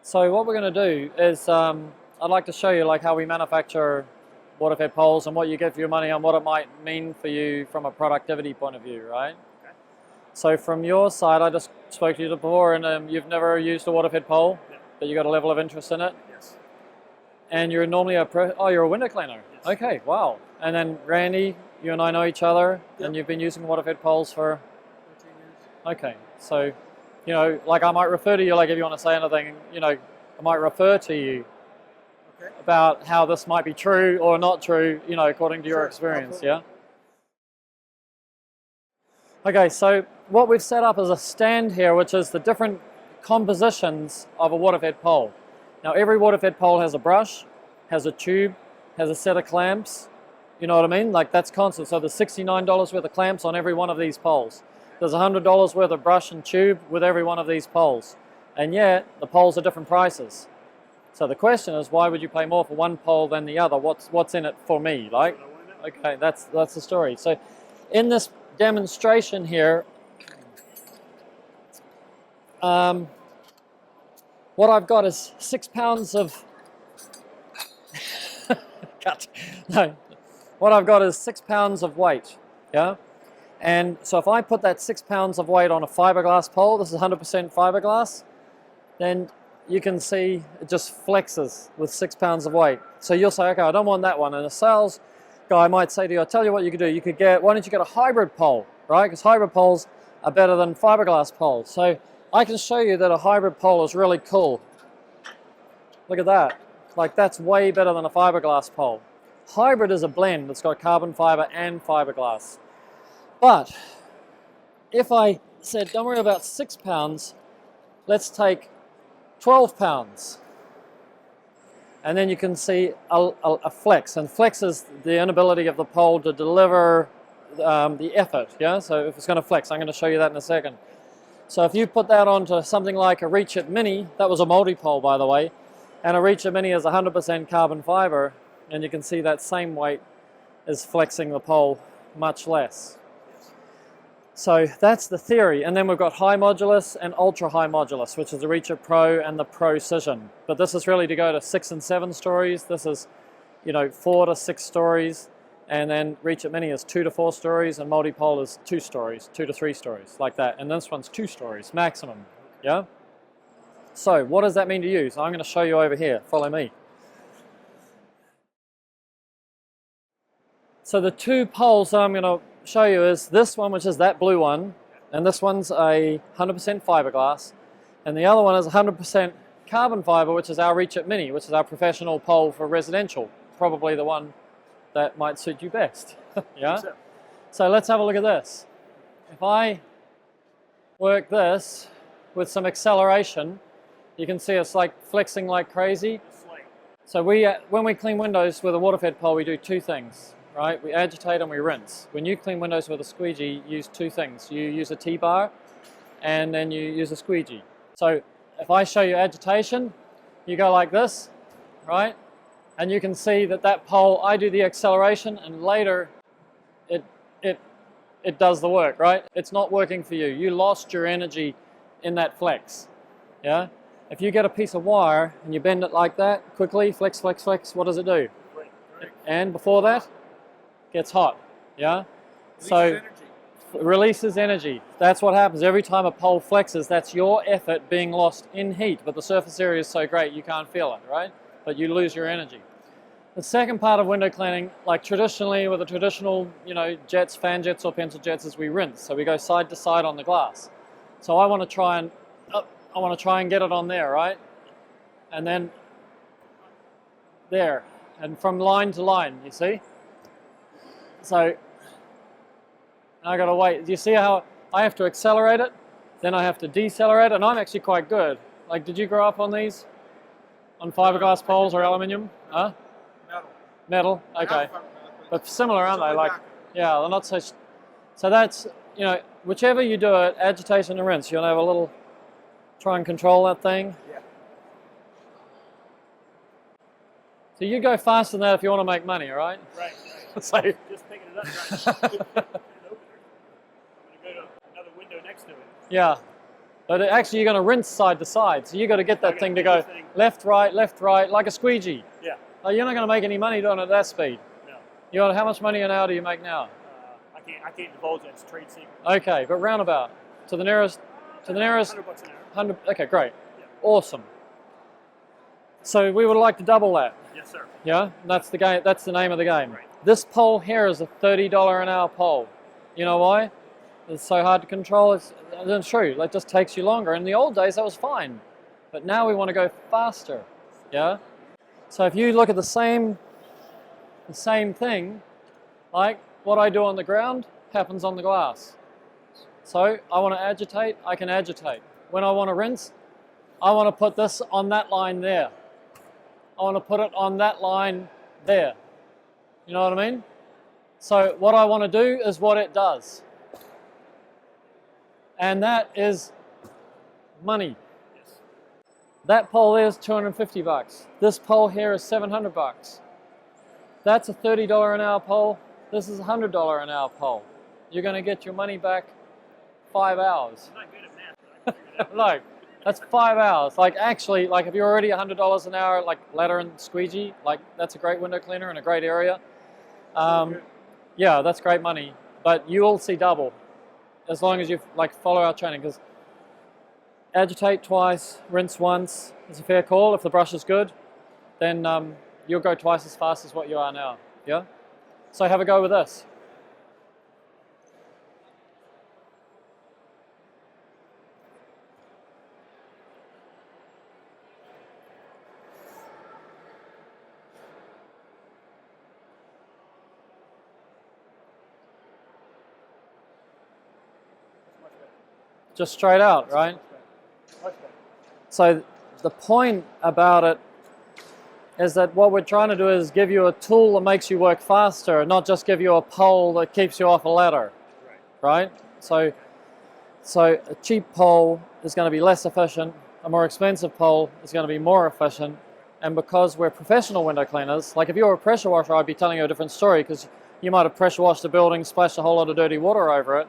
So what we're going to do is I'd like to show you like how we manufacture water-fed poles and what you get for your money and what it might mean for you from a productivity point of view, right? Okay. So from your side, I just spoke to you before, and you've never used a water-fed pole, Yeah. but you got a level of interest in it. Yes. And you're normally you're a window cleaner. Yes. Okay, wow. And then Randy, you and I know each other, Yep. and you've been using water-fed poles for. 13 years. Okay, so, you know, like I might refer to you, like if you want to say anything, you know, I might refer to you Okay. about how this might be true or not true, you know, according to your Sure, experience, absolutely. yeah? Okay, so what we've set up is a stand here, which is the different compositions of a water-fed pole. Now, every water-fed pole has a brush, has a tube, has a set of clamps. You know what I mean? Like that's constant. So there's $69 worth of clamps on every one of these poles. There's $100 worth of brush and tube with every one of these poles. And yet, the poles are different prices. So the question is, why would you pay more for one pole than the other? What's in it for me? Like, okay, that's the story. So in this demonstration here, what I've got is 6 pounds of cut. No, what I've got is 6 pounds of weight. Yeah, and so if I put that 6 pounds of weight on a fiberglass pole, this is 100% fiberglass, then you can see it just flexes with 6 pounds of weight. So you'll say, okay, I don't want that one. And a sales guy might say to you, I'll tell you what you could do. You could get, why don't you get a hybrid pole, right? Because hybrid poles are better than fiberglass poles. So I can show you that a hybrid pole is really cool. Look at that. Like that's way better than a fiberglass pole. Hybrid is a blend. It's got carbon fiber and fiberglass. But if I said, don't worry about 6 pounds, let's take 12 pounds. And then you can see a flex. And flex is the inability of the pole to deliver the effort. Yeah. So if it's going to flex, I'm going to show you that in a second. So if you put that onto something like a Reach It Mini, that was a multi-pole, by the way, and a Reach It Mini is 100% carbon fiber, and you can see that same weight is flexing the pole much less. So that's the theory. And then we've got high modulus and ultra high modulus, which is the Reach It Pro and the Procision. But this is really to go to 6 and 7 stories. This is, you know, 4 to 6 stories. And then Reach It Mini is 2 to 4 stories, and multi-pole is 2 stories, 2 to 3 stories, like that. And this one's 2 stories maximum. Yeah. So what does that mean to you? So I'm going to show you over here. Follow me. So the two poles that I'm going to show you is this one, which is that blue one, and this one's a 100% fiberglass, and the other one is 100% carbon fiber, which is our Reach It Mini, which is our professional pole for residential, probably the one that might suit you best. Yeah. So let's have a look at this. If I work this with some acceleration, you can see it's like flexing like crazy. So when we clean windows with a water-fed pole, we do two things. Right, we agitate and we rinse. When you clean windows with a squeegee, you use two things. You use a T-bar and then you use a squeegee. So if I show you agitation, you go like this, right? And you can see that that pole, I do the acceleration and later it does the work, right? It's not working for you. You lost your energy in that flex, yeah? If you get a piece of wire and you bend it like that, quickly, flex, flex, flex, what does it do? And before that, gets hot, yeah? So releases energy. That's what happens every time a pole flexes. That's your effort being lost in heat, but the surface area is so great you can't feel it, right? But you lose your energy. The second part of window cleaning, like traditionally with the traditional, you know, jets, fan jets or pencil jets, is we rinse. So we go side to side on the glass. So I want to try and get it on there, right? And then there, and from line to line, you see? So I got to wait. Do you see how I have to accelerate it? Then I have to decelerate it, and I'm actually quite good. Like, did you grow up on these? On fiberglass poles or aluminium? Huh? Metal. Okay. But similar, aren't they? Like, yeah, they're not so. So that's, you know, whichever you do it, agitation and rinse. You'll have a little. Try and control that thing. Yeah. So you go faster than that if you want to make money, all right? Right. So, just picking it up. Right. I'm going to go to another window next to it. Yeah, But actually you're going to rinse side to side. So you got to get that thing to go left, right, like a squeegee. Yeah. You're not going to make any money doing it at that speed. No. You know, how much money an hour do you make now? I can't divulge that. It's a trade secret. Okay, but roundabout to the nearest. $100 an hour. 100. Okay, great. Yeah. Awesome. So we would like to double that. Yes, sir. Yeah, and that's the game. That's the name of the game. Right. This pole here is a $30 an hour pole. You know why? It's so hard to control. It's true. It just takes you longer. In the old days, that was fine, but now we want to go faster. Yeah. So if you look at the same thing, like what I do on the ground happens on the glass. So I want to agitate. I can agitate. When I want to rinse, I want to put this on that line there. I want to put it on that line there. You know what I mean? So what I want to do is what it does. And that is money. Yes. That pole there is 250 bucks. This pole here is 700 bucks. That's a $30 an hour pole. This is a $100 an hour pole. You're going to get your money back 5 hours. I'm not good at math, but I can figure it out. Like, that's 5 hours. Like, actually, like if you're already $100 an hour, like ladder and squeegee, like that's a great window cleaner in a great area. Yeah, that's great money. But you will see double as long as you like follow our training. Because agitate twice, rinse once is a fair call. If the brush is good, then you'll go twice as fast as what you are now. Yeah. So have a go with this. Just straight out, right? Much better. So the point about it is that what we're trying to do is give you a tool that makes you work faster, not just give you a pole that keeps you off a ladder, right? So a cheap pole is going to be less efficient, a more expensive pole is going to be more efficient, and because we're professional window cleaners, like if you were a pressure washer, I'd be telling you a different story because you might have pressure washed a building, splashed a whole lot of dirty water over it,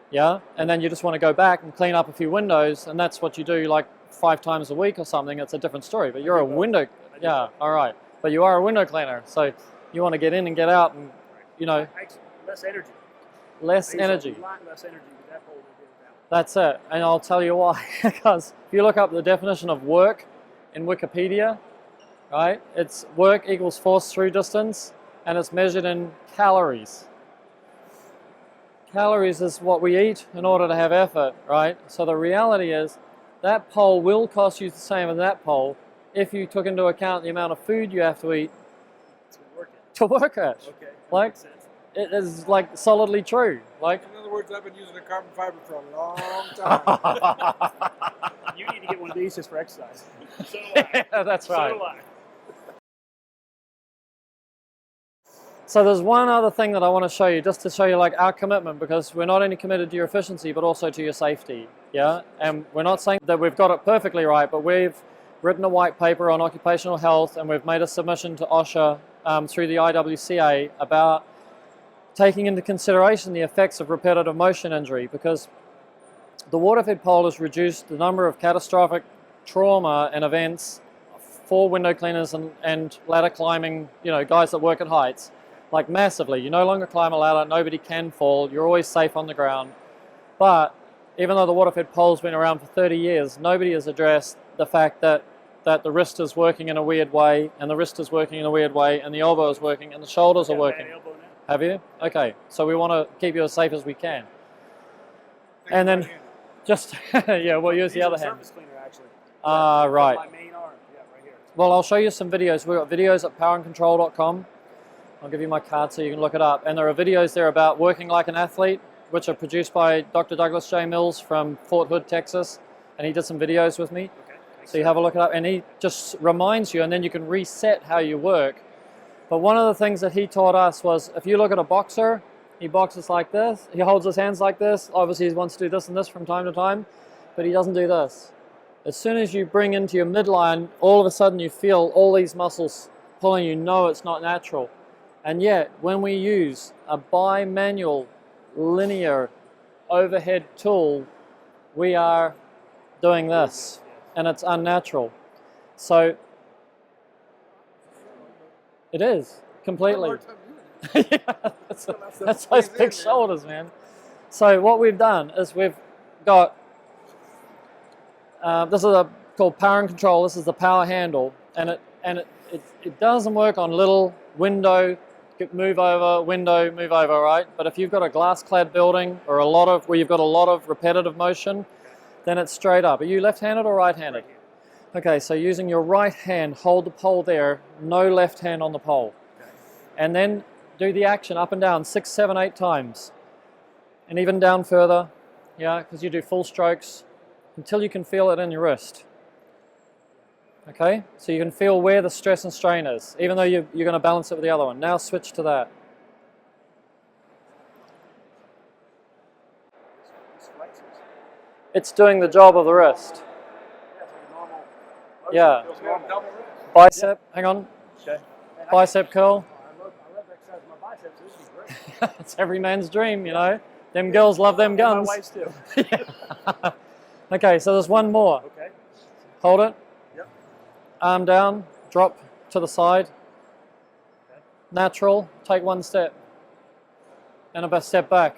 yeah, and then you just want to go back and clean up a few windows, and that's what you do like 5 times a week or something. It's a different story, but you're a window, yeah, all right, but you are a window cleaner, so you want to get in and get out, and you know, Less energy. less energy. A lot less energy with that pole than without. That's it, and I'll tell you why. Because if you look up the definition of work in Wikipedia, right, it's work equals force through distance, and it's measured in calories. Calories is what we eat in order to have effort, right? So the reality is that pole will cost you the same as that pole if you took into account the amount of food you have to eat to work it. Okay. Like, Makes sense. it is like solidly true. Like, In other words, I've been using a carbon fiber for a long time. You need to get one of these just for exercise. So do I. yeah, that's right. So do I. So there's one other thing that I want to show you, just to show you like our commitment, because we're not only committed to your efficiency, but also to your safety, yeah? And we're not saying that we've got it perfectly right, but we've written a white paper on occupational health, and we've made a submission to OSHA through the IWCA about taking into consideration the effects of repetitive motion injury, because the water-fed pole has reduced the number of catastrophic trauma and events for window cleaners and ladder climbing, you know, guys that work at heights, like massively. You no longer climb a ladder, nobody can fall, you're always safe on the ground. But even though the water-fed pole's been around for 30 years, nobody has addressed the fact that the wrist is working in a weird way, and the wrist is working in a weird way, and the elbow is working, and the shoulders are working. Have you? Okay, so we want to keep you as safe as we can. And then just, yeah, we'll use the other hand. Surface cleaner, actually. Right. My main arm. Yeah, right here. Well, I'll show you some videos. We've got videos at powerandcontrol.com. I'll give you my card so you can look it up. And there are videos there about working like an athlete, which are produced by Dr. Douglas J. Mills from Fort Hood, Texas. And he did some videos with me. Okay. So you have a look it up. And he just reminds you, and then you can reset how you work. But one of the things that he taught us was, if you look at a boxer, he boxes like this. He holds his hands like this. Obviously, he wants to do this and this from time to time, but he doesn't do this. As soon as you bring into your midline, all of a sudden you feel all these muscles pulling. You know it's not natural. And yet, when we use a bimanual linear overhead tool, we are doing this, and it's unnatural. So it is completely. Yeah, that's those big shoulders, man. So what we've done is we've got this is called power and control. This is the power handle, and it doesn't work on little window move over, window move over, right? But if you've got a glass-clad building or where you've got a lot of repetitive motion, then it's straight up. Are you left-handed or right-handed? Okay, so using your right hand, hold the pole there, no left hand on the pole. And then do the action up and down 6, 7, 8 times. And even down further, yeah, because you do full strokes until you can feel it in your wrist. Okay, so you can feel where the stress and strain is, even though you're going to balance it with the other one. Now switch to that. It's doing the job of the wrist. Yeah. Bicep, hang on. Okay. Bicep curl. I love exercising my biceps. This is great. It's every man's dream, you know. Them girls love them guns. My wife's too. Yeah. Okay, so there's one more. Okay. Hold it. Yep. Arm down, drop to the side. Okay. Natural, take one step. And a step back.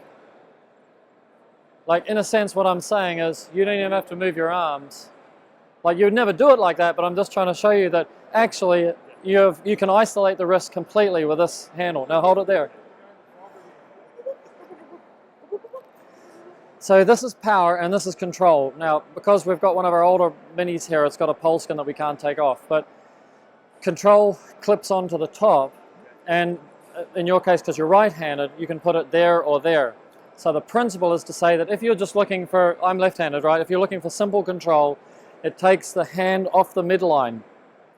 Like, in a sense, what I'm saying is you don't even have to move your arms. Like, you would never do it like that, but I'm just trying to show you that actually you can isolate the wrist completely with this handle. Now hold it there. So this is power and this is control. Now, because we've got one of our older minis here, it's got a pole skin that we can't take off, but control clips onto the top, and in your case, because you're right-handed, you can put it there or there. So the principle is to say that if you're just looking for, I'm left-handed, right? If you're looking for simple control, it takes the hand off the midline,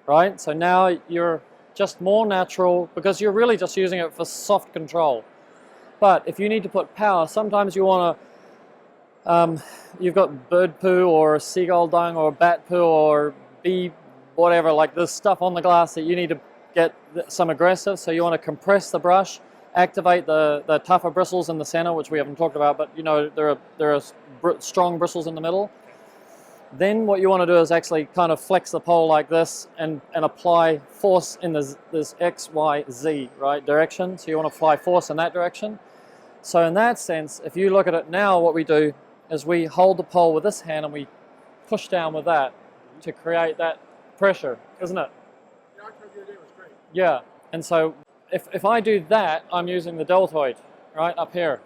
right? So now you're just more natural because you're really just using it for soft control. But if you need to put power, sometimes you want to, you've got bird poo or seagull dung or bat poo or bee, whatever, like this stuff on the glass that you need to get some aggressive. So you want to compress the brush, activate the tougher bristles in the center, which we haven't talked about, but you know there are strong bristles in the middle. Then what you want to do is actually kind of flex the pole like this and apply force in this X, Y, Z, right, direction. So you want to apply force in that direction. So in that sense, if you look at it now, what we do is we hold the pole with this hand and we push down with that to create that pressure, isn't it? Yeah, I tried the other day, it was great. Yeah, and so if I do that, I'm using the deltoid, right, up here,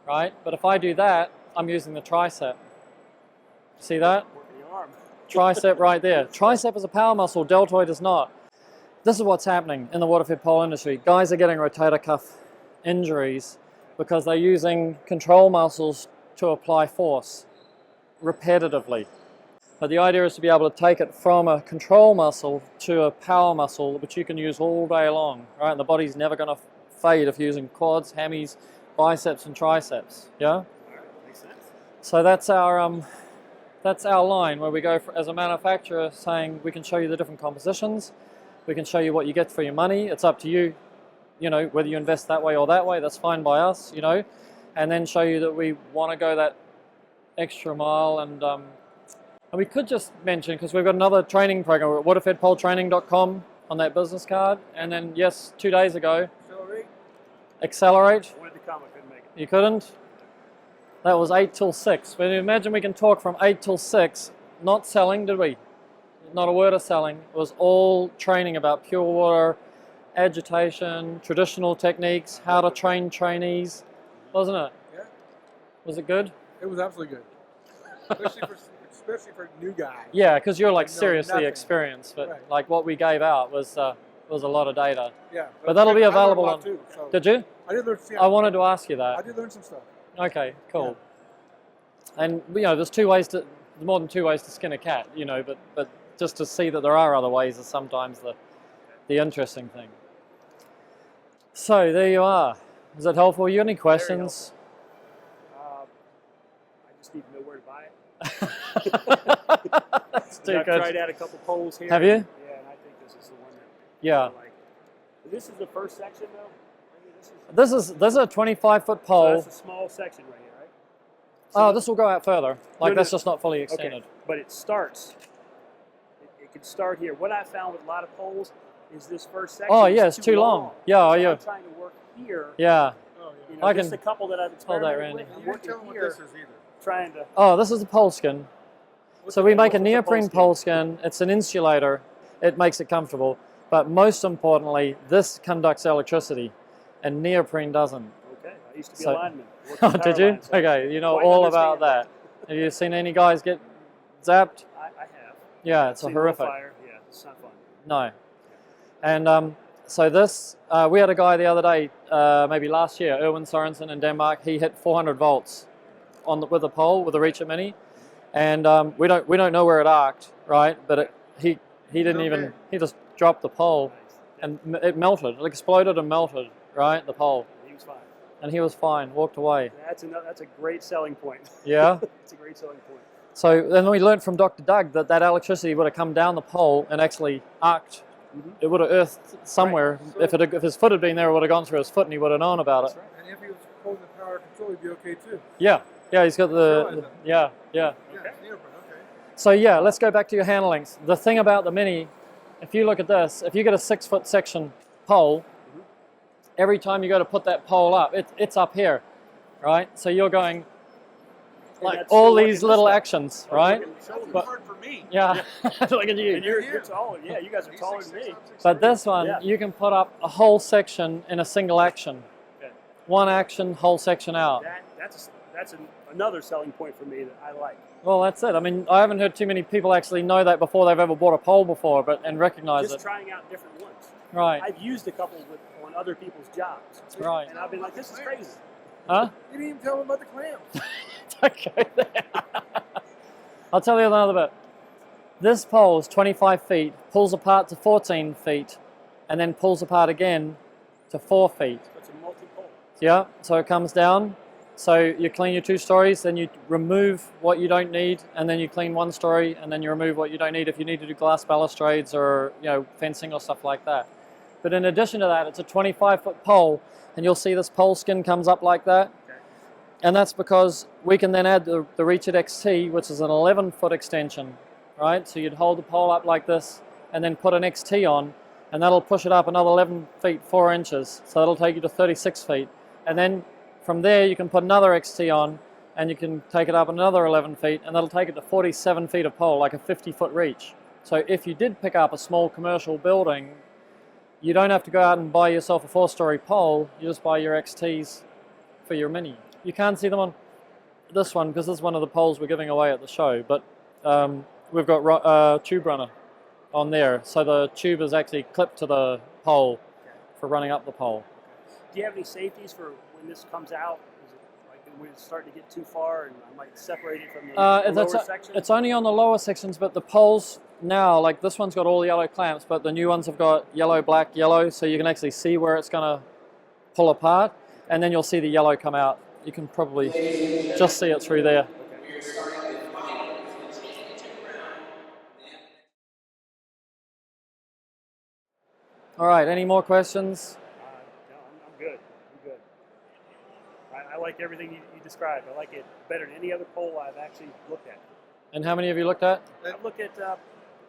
right? But if I do that, I'm using the tricep. See that? Tricep right there. Tricep is a power muscle, deltoid is not. This is what's happening in the water-fed pole industry. Guys are getting rotator cuff injuries because they're using control muscles to apply force repetitively. But the idea is to be able to take it from a control muscle to a power muscle, which you can use all day long, right? And the body's never going to fade if you're using quads, hammies, biceps, and triceps. Yeah. All right, makes sense. So that's our line where we go as a manufacturer saying we can show you the different compositions, we can show you what you get for your money. It's up to you, you know, whether you invest that way or that way. That's fine by us, you know, and then show you that we want to go that extra mile. And we could just mention, because we've got another training program, we're at waterfedpoletraining.com on that business card. And then, yes, 2 days ago, Accelerate. I wanted to come, I couldn't make it. You couldn't? That was 8 till 6. But imagine we can talk from 8 till 6, not selling, did we? Not a word of selling. It was all training about pure water, agitation, traditional techniques, how to train trainees, wasn't it? Yeah. Was it good? It was absolutely good. Especially for new guys. Yeah, because you're like No, seriously nothing. experienced, but Right. like what we gave out was a lot of data. Yeah. But that'll be I learned a available lot on. too, so. Did you? I did learn. I wanted to ask you I that. did learn some stuff. Okay, cool. And you know, there's more than two ways to skin a cat, you know, but just to see that there are other ways is sometimes the interesting thing. So there you are. Is that helpful? You got any questions? I just need to know where to buy it. That's too I've good. tried out a couple poles here. Have you? Yeah, and I think this is the one that Yeah. I like. This is the first section though? Maybe this is This is a 25-foot so pole. that's a small section right here, right? Oh, this will go out further. Like No, that's no. just not fully Okay, extended. but it starts. It can start here. What I found with a lot of poles is this first section. Oh is yeah, it's too long. Yeah, so oh, yeah. I'm trying to work here. Yeah. Oh, You yeah. know, I just can a couple that I've hold that, experimented Randy. with. You I'm didn't working tell me what here, this is either. trying to. Oh, this is the pole skin. What's So the we name? make a What's the neoprene pole skin? pole skin. It's an insulator. It makes it comfortable. But most importantly, this conducts electricity, and neoprene doesn't. Okay, I used to be So- a lineman. Worked Oh, in did power you? lines, so Okay, you know quite all about understand that. Have you seen any guys get zapped? I have. Yeah, it's a Seen horrific. Fire. Yeah, it's not fun. No. And so this, we had a guy the other day, maybe last year, Erwin Sorensen in Denmark. He hit 400 volts with a pole with a Reacher Mini, and we don't know where it arced, right? But he didn't even, Okay. he just dropped the pole, Nice. and it melted. It exploded and melted, right? The pole, He was fine. and he was fine. Walked away. That's a great selling point. Yeah. It's a great selling point. So then we learned from Dr. Doug that electricity would have come down the pole and actually arced. Mhm. It would have earthed somewhere. Right. If his foot had been there, it would have gone through his foot, and he would have known about That's it. right. And if he was holding the power control, he'd be okay too. Yeah, yeah, he's got Realize the that. yeah. Yeah, Okay. neoprene, okay. So yeah, let's go back to your handlings. The thing about the Mini, if you look at this, if you get a 6-foot section pole, every time you go to put that pole up, it's up here, right? So you're going like that's all still these working this little way. actions, Oh, right? look at the That's shoulder. hard for me. Yeah, look at And you. you're taller. Yeah, you guys are He's taller than 6'6", me. I'm 6'3". But this one, Yeah. you can put up a whole section in a single action. Okay. One action, whole section out. That's another selling point for me that I like. Well, that's it. I mean, I haven't heard too many people actually know that before they've ever bought a pole before, and recognize Just it. trying out different ones. Right, I've used a couple on other people's jobs, right. and I've been like, this is crazy. Huh? You didn't even tell him about the clamps. Okay. I'll tell you another bit. This pole is 25 feet, pulls apart to 14 feet, and then pulls apart again to 4 feet. So it's a multi-pole. Yeah, so it comes down. So you clean your 2 stories, then you remove what you don't need, and then you clean 1 story, and then you remove what you don't need if you need to do glass balustrades or fencing or stuff like that. But in addition to that, it's a 25-foot pole, and you'll see this pole skin comes up like that. Okay. And that's because we can then add the Reach It XT, which is an 11-foot extension, right? So you'd hold the pole up like this, and then put an XT on, and that'll push it up another 11 feet 4 inches. So that'll take you to 36 feet. And then from there, you can put another XT on, and you can take it up another 11 feet, and that'll take it to 47 feet of pole, like a 50-foot reach. So if you did pick up a small commercial building, you don't have to go out and buy yourself a 4-story pole. You just buy your XTs for your Mini. You can't see them on this one because this is one of the poles we're giving away at the show, but we've got tube runner on there. So the tube is actually clipped to the pole for running up the pole. Do you have any safeties for when this comes out? Is it like when it's starting to get too far and I might separate it from the lower section? It's only on the lower sections, but the poles now, like this one's got all yellow clamps, but the new ones have got yellow, black, yellow, so you can actually see where it's going to pull apart, and then you'll see the yellow come out. You can probably just see it through there. All right, any more questions? No, I'm good. I'm good. I like everything you described. I like it better than any other pole I've actually looked at. And how many have you looked at? I've looked at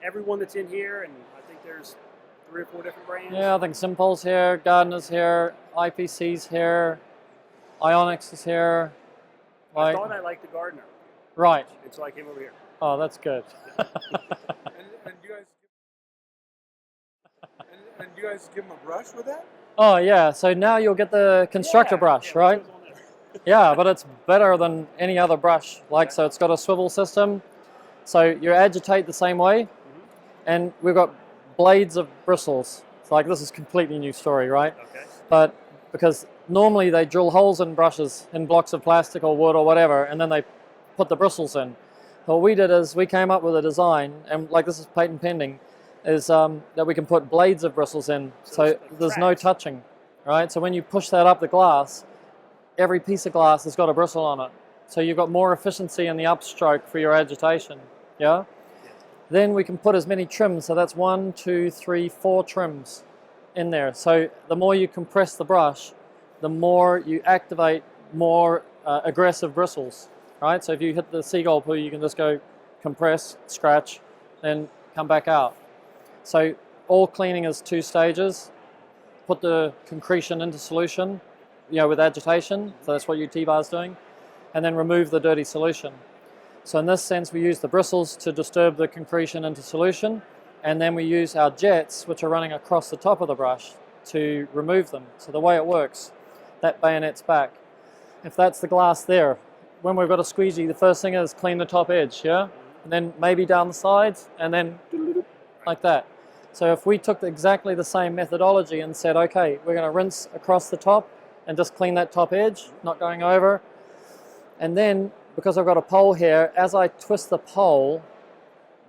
everyone that's in here, and I think there's 3 or 4 different brands. Yeah, I think Simple's here, Gardner's here, IPC's here, Ionix is here. I thought I liked the Gardner, Right. and so I came over here. Oh, that's good. And do you guys give him a brush with that? Oh yeah, so now you'll get the constructor brush, right? it shows on there. Yeah, but it's better than any other brush. So it's got a swivel system. So you agitate the same way, and we've got blades of bristles. So like this is a completely new story, right? Okay. But because normally they drill holes in brushes in blocks of plastic or wood or whatever, and then they put the bristles in. What we did is we came up with a design, and like this is patent pending, is that we can put blades of bristles in, so it's like there's no tracks. touching, right? So when you push that up the glass, every piece of glass has got a bristle on it. So you've got more efficiency in the upstroke for your agitation, yeah? Then we can put as many trims, so that's 1, 2, 3, 4 trims in there. So the more you compress the brush, the more you activate more aggressive bristles, right? So if you hit the seagull poo, you can just go compress, scratch, then come back out. So all cleaning is 2 stages. Put the concretion into solution, with agitation. So that's what your T-bar is doing. And then remove the dirty solution. So in this sense, we use the bristles to disturb the concretion into solution, and then we use our jets, which are running across the top of the brush, to remove them. So the way it works, that bayonet's back. If that's the glass there, when we've got a squeegee, the first thing is clean the top edge, yeah? And then maybe down the sides, and then like that. So if we took exactly the same methodology and said, okay, we're going to rinse across the top and just clean that top edge, not going over, and then because I've got a pole here, as I twist the pole,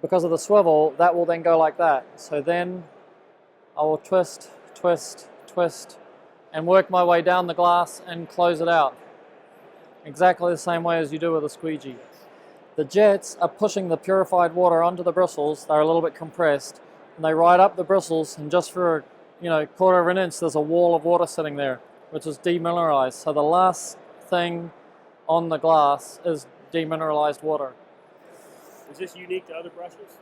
because of the swivel, that will then go like that. So then I will twist, twist, twist, and work my way down the glass and close it out. Exactly the same way as you do with a squeegee. The jets are pushing the purified water onto the bristles. They're a little bit compressed, and they ride up the bristles, and just for a quarter of an inch, there's a wall of water sitting there, which is demineralized. So the last thing on the glass is demineralized water. Is this unique to other brushes?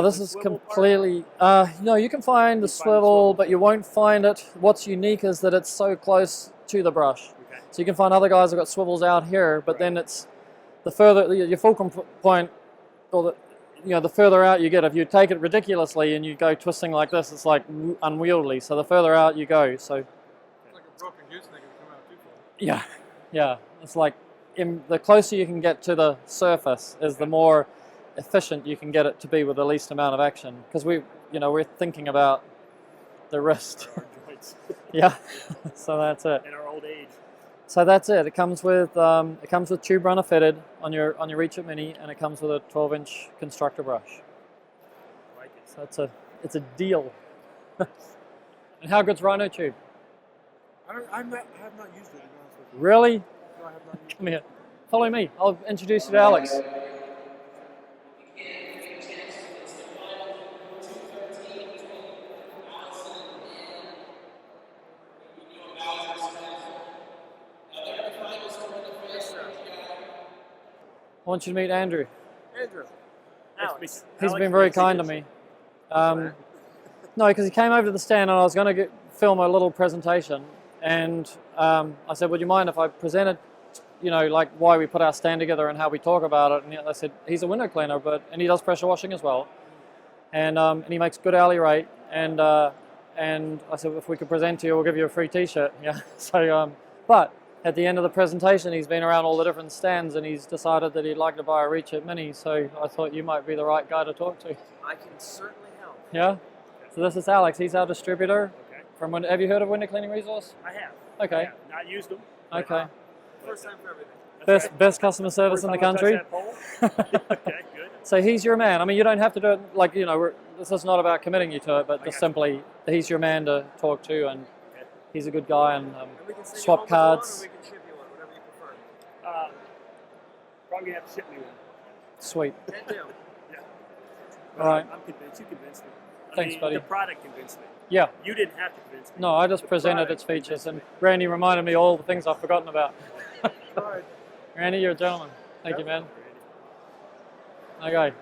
This is completely, you can find the swivel, but you won't find it. What's unique is that it's so close to the brush. Okay. So you can find other guys that got swivels out here, but then it's the further, your fulcrum point, or the further out you get. If you take it ridiculously and you go twisting like this, it's like unwieldy. So the further out you go, so. It's like a broken gooseneck if you come out too far. Yeah. It's like the closer you can get to the surface is the more efficient you can get it to be with the least amount of action. Because we're thinking about the wrist. Our joints. Yeah. So that's it. In our old age. So that's it. It comes with tube runner fitted on your Reach It Mini, and it comes with a 12-inch constructor brush. I like it. So it's a deal. And how good's Rhino tube? I have not used it, to be honest with you. Really? No, I have not used Come here. Follow me. I'll introduce you to Alex. I want you to meet Andrew. Andrew. Alex. He's been very kind to me. No, because he came over to the stand and I was going to film a little presentation, and I said, would you mind if I presented, like why we put our stand together and how we talk about it? And I said, he's a window cleaner, and he does pressure washing as well, and he makes good hourly rate, and I said, if we could present to you, we'll give you a free t-shirt. Yeah. So, but at the end of the presentation, he's been around all the different stands and he's decided that he'd like to buy a Reach It Mini, so I thought you might be the right guy to talk to. I can certainly help. Yeah? So this is Alex, he's our distributor. Okay. Have you heard of Window Cleaning Resource? I have. Okay. I have. Not used them. Okay. First time for everything. Best customer service in the country. Okay, good. So he's your man. I mean, you don't have to do it this is not about committing you to it, but just simply, he's your man to talk to, and he's a good guy, and And we can send you swap home with cards. one, or we can ship you one, whatever you prefer. Probably gonna have to ship me one. Sweet. Can do. Yeah. All right. I'm convinced. You convinced me. Thanks, buddy. The product convinced me. Yeah. You didn't have to convince me. No, I just The presented product its features, convinced and me. Randy reminded me all the things I've forgotten about. All right. Randy, you're a gentleman. Thank you, man. Okay.